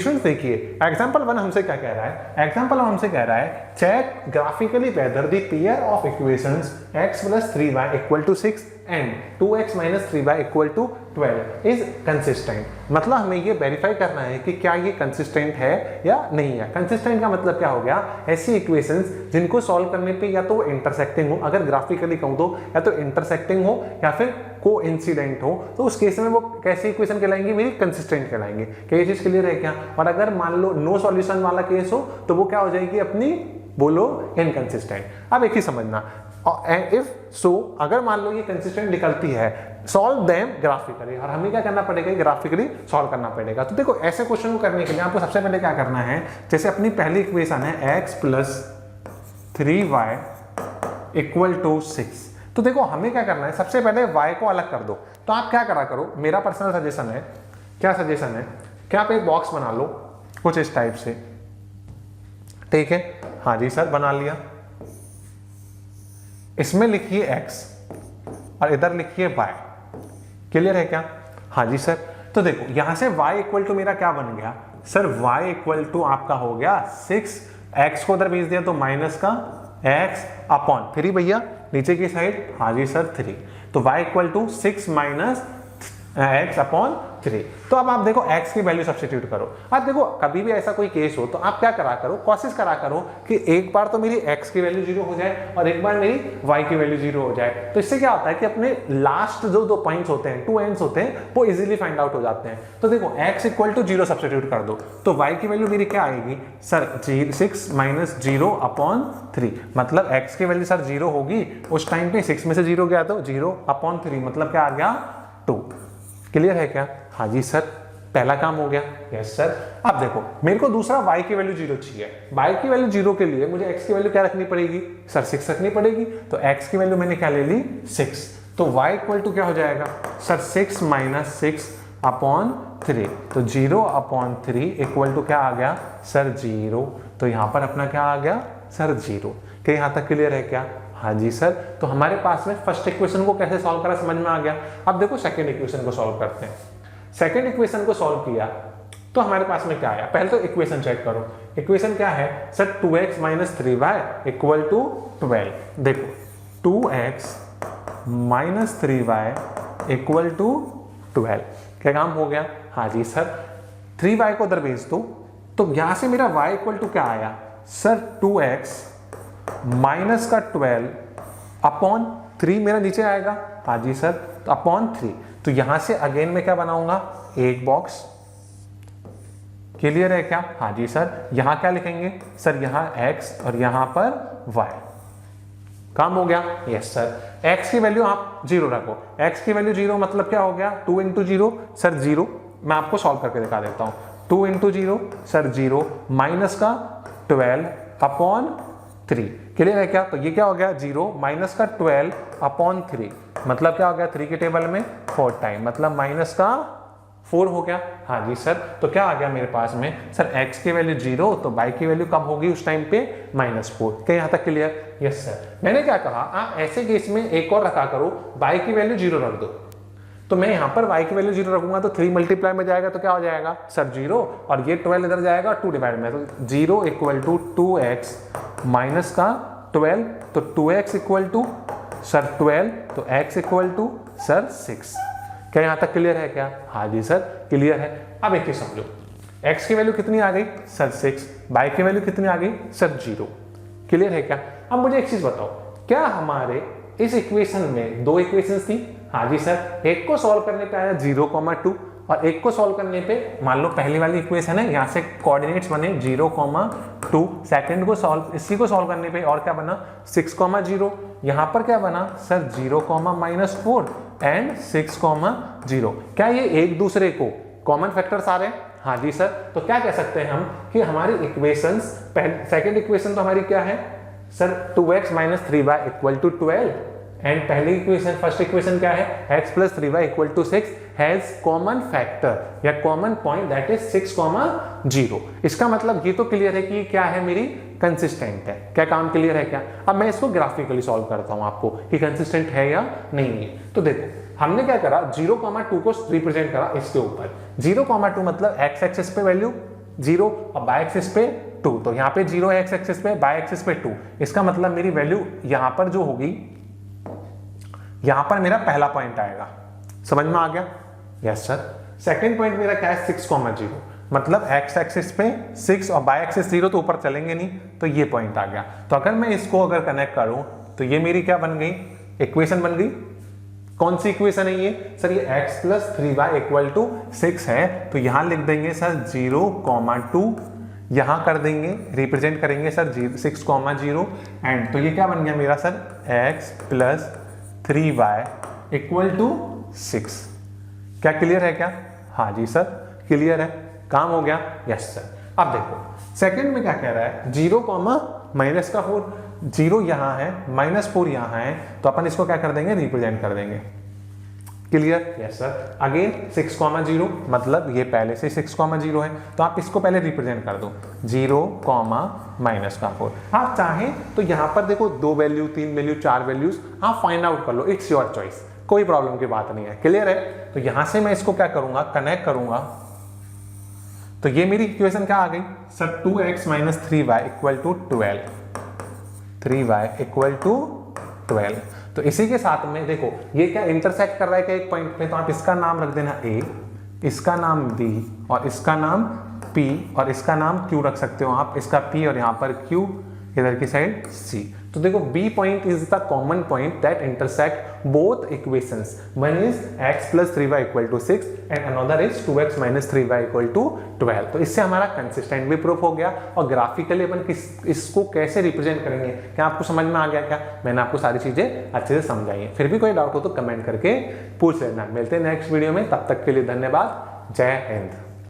Students देखिए example 1 हमसे क्या कह रहा है, एग्जांपल 1 हमसे कह रहा है check graphically whether the pair of equations x + 3y = 6 and 2x - 3y = 12 is consistent. मतलब हमें ये वेरीफाई करना है कि क्या ये कंसिस्टेंट है या नहीं है। कंसिस्टेंट का मतलब क्या हो गया, ऐसी इक्वेशंस जिनको सॉल्व करने पे या तो वो इंटरसेक्टिंग हो, अगर ग्राफिकली कहूं तो या तो इंटरसेक्टिंग हो या फिर कोइंसिडेंट हो, तो उस केस में वो कैसी इक्वेशन कहलाएंगी, मेरी कंसिस्टेंट कहलाएंगे। क्या ये चीज क्लियर है क्या? और अगर मान लो नो सॉल्यूशन वाला केस हो तो वो क्या हो जाएगी अपनी, बोलो इनकंसिस्टेंट। अब एक ही समझना, इफ सो अगर मान लो ये कंसिस्टेंट निकलती है, सॉल्व देम ग्राफिकली, और हमें क्या करना पड़ेगा, ग्राफिकली सॉल्व करना पड़ेगा। तो देखो ऐसे क्वेश्चन को करने के लिए आपको सबसे पहले क्या करना है, जैसे अपनी पहली इक्वेशन है x + 3y = 6, तो देखो हमें क्या करना है, सबसे पहले y को अलग कर दो। तो आप क्या करा करो, मेरा पर्सनल सजेशन है, क्या सजेशन है कि आप एक बॉक्स बना लो कुछ इस टाइप से, ठीक है, हाँ जी सर बना लिया। इसमें लिखिए x और इधर लिखिए y, क्लियर है क्या? हाँ जी सर। तो देखो यहां से y = मेरा क्या बन गया सर, y = आपका हो गया 6, x को उधर भेज दिया तो माइनस का x/3 भैया नीचे की साइड, हाँ जी सर 3, तो y = 6 - x/3। तो अब आप देखो x की वैल्यू सब्स्टिट्यूट करो। अब देखो कभी भी ऐसा कोई केस हो तो आप क्या करा करो, कोशिश करा करो कि एक बार तो मेरी x की वैल्यू 0 हो जाए और एक बार मेरी y की वैल्यू 0 हो जाए। तो इससे क्या होता है कि अपने लास्ट जो दो पॉइंट्स होते हैं, 2 एंड्स होते हैं, वो इजीली फाइंड आउट हो जाते हैं। तो देखो x = 0 सब्स्टिट्यूट कर दो तो y की वैल्यू मेरी क्या आएगी सर, 6 - 0/3, मतलब x की वैल्यू सर 0 होगी, उस टाइम पे 6 में से 0 गया तो 0/3, मतलब क्या आ गया 2। क्लियर है क्या? हाँ जी सर, पहला काम हो गया। Yes sir. अब देखो मेरे को दूसरा y की वैल्यू 0 चाहिए, y की वैल्यु 0 के लिए मुझे x की वैल्यू क्या रखनी पड़ेगी सर, 6 रखनी पड़ेगी। तो x की वैल्यू मैंने क्या ले ली 6, तो y = क्या हो जाएगा सर, 6 - 6/3, तो 0/3 = क्या आ गया सर 0। तो यहां पर अपना क्या आ गया सर 0। क्या यहां तक क्लियर है क्या? हाँ जी सर। तो हमारे पास में फर्स्ट इक्वेशन को कैसे सॉल्व करा समझ में आ गया। अब देखो सेकंड इक्वेशन को सॉल्व करते हैं। सेकंड इक्वेशन को सॉल्व किया तो हमारे पास में क्या आया, पहले तो इक्वेशन चेक करो। इक्वेशन क्या है सर, 2x - 3y = 12। देखो 2x - 3y = 12, क्या काम हो गया? हाँ जी सर। 3y को उधर भेज दो तो यहां से मेरा y = क्या आया सर, 2x - 12/3 मेरा नीचे आएगा, हाँ जी सर, तो /3। तो यहां से अगेन मैं क्या बनाऊंगा, एक बॉक्स। क्लियर है क्या? हाँ जी सर। यहां क्या लिखेंगे सर, यहां x और यहां पर y, काम हो गया। Yes sir. x की वैल्यू आप 0 रखो, x की वैल्यू 0 मतलब क्या हो गया, 2 × 0 सर 0। मैं आपको सॉल्व करके दिखा देता हूं। 2 × 0 सर 0 माइनस का 12/3। क्लियर है क्या? तो ये क्या हो गया 0 माइनस का 12/3, मतलब क्या हो गया 3 के टेबल में 4 टाइम, मतलब माइनस का 4 हो गया। हाँ जी सर। तो क्या आ गया मेरे पास में सर, x की वैल्यू 0 तो y की वैल्यू कब होगी उस टाइम पे -4। क्या यहाँ तक क्लियर? Yes sir. मैंने क्या कहा, आप ऐसे केस में एक और रखा करो, y की वैल्यू 0 रख दो। तो मैं यहाँ पर y की वैल्यू 0 रखूंगा तो 3 मल्टीप्लाई में जाएगा तो क्या हो जाएगा सर 0, और ये 12 इधर जाएगा 2 डिवाइड में, तो 0 = 2x माइनस का 12, तो 2x = सर 12, तो x = सर 6। क्या यहाँ तक क्लियर है क्या? हाँ जी सर क्लियर है। अब एक चीज समझो, x की वैल्यू कितनी आ गई सर 6, y की वैल्यू कितनी आ गई सर 0। क्लियर है क्या? अब मुझे एक चीज बताओ, क्या हमारे इस इक्वेशन में 2 इक्वेशंस थी? हाँ जी सर। एक को सॉल्व करने पे आया 0,2 और एक को सॉल्व करने पे मान लो पहली वाली इक्वेशन है, यहाँ से कोऑर्डिनेट्स बने 0,2, सेकंड को सॉल्व, इसी को सॉल्व करने पे और क्या बना 6,0, यहाँ पर क्या बना सर 0,-4 एंड 6,0। क्या ये एक दूसरे को कॉमन फैक्टर्स आ रहे हैं? हाँ जी सर। तो क्या कह सकते हैं हम कि हमारी इक्वेशंस, सेकंड इक्वेशन तो हमारी क्या है सर, 2x - 3y = 12 एंड पहली इक्वेशन, फर्स्ट इक्वेशन क्या है, x + 3y = 6 has common factor या कॉमन पॉइंट दैट इज 6,0। इसका मतलब ये तो क्लियर है कि क्या है, मेरी कंसिस्टेंट है। क्या काम क्लियर है क्या? अब मैं इसको ग्राफिकली सॉल्व करता हूं आपको कि कंसिस्टेंट है या नहीं है। तो देखो हमने क्या करा, 0,2 को रिप्रेजेंट करा इसके ऊपर। 0,2 मतलब x एक्सिस पे वैल्यू 0 और बाय एक्सिस पे 2, तो यहाँ पे 0 है एक्स एक्सिस पे, बाय एक्सिस पे 2। इसका मतलब मेरी वैल्यू यहाँ पर जो होगी, यहाँ पर मेरा पहला पॉइंट आएगा। समझ में आ गया? Yes sir. सेकेंड पॉइंट मेरा क्या है 6,0, मतलब एक्स एक्सिस पे 6 और बाय एक्सिस 0, तो ऊपर चलेंगे नहीं, तो ये पॉइंट आ गया। तो अगर मैं इसको अगर कनेक्ट करूं तो ये मेरी क्या बन गई, इक्वेशन बन गई। कौन सी इक्वेशन है ये सर? ये x plus 3y equal to 6 है, तो यहां लिख देंगे सर 0,2, यहां कर देंगे रिप्रेजेंट करेंगे सर 6,0 एंड तो ये क्या बन गया मेरा sir x plus 3y equal to 6। क्या क्लियर है क्या? हाँ जी सर क्लियर है, काम हो गया। Yes sir. अब देखो सेकंड में क्या कह रहा है, 0, माइनस का 4, 0 यहाँ है, -4 यहाँ है, तो अपन इसको क्या कर देंगे, रिप्रेजेंट कर देंगे। क्लियर? Yes sir. अगेन 6,0, मतलब ये पहले से 6,0 है, तो आप इसको पहले रिप्रेजेंट कर दो 0, -4। आप चाहें तो यहाँ पर देखो 2 वैल्यू, 3 वैल्यू, 4 वैल्यूज आप फाइंड आउट कर लो, इट्स योर चॉइस, कोई प्रॉब्लम की बात नहीं है। क्लियर है? तो यहां से मैं इसको क्या करूंगा, कनेक्ट करूंगा, तो ये मेरी इक्वेशन क्या आ गई sir 2x minus 3y equal to 12, 3y equal to 12। तो इसी के साथ में देखो ये क्या इंटरसेक्ट कर रहा है क्या एक पॉइंट पे, तो आप इसका नाम रख देना a, इसका नाम b और इसका नाम p और इसका नाम q रख सकते हो आप, इसका p और यहाँ पर q, इधर की साइड c। तो देखो b point is the common point that intersect both equations. One is x plus 3y equal to 6 and another is 2x minus 3y equal to 12. तो इससे हमारा कंसिस्टेंट भी प्रूफ हो गया। और ग्राफिकली अपन इसको कैसे रिप्रेजेंट करेंगे, क्या आपको समझ में आ गया? क्या मैंने आपको सारी चीजें अच्छे से समझाई हैं। फिर भी कोई डाउट हो तो कमेंट करके पूछ लेना। मिलते हैं नेक्स्ट वीडियो में, तब तक के लिए धन्यवाद। जय हिंद।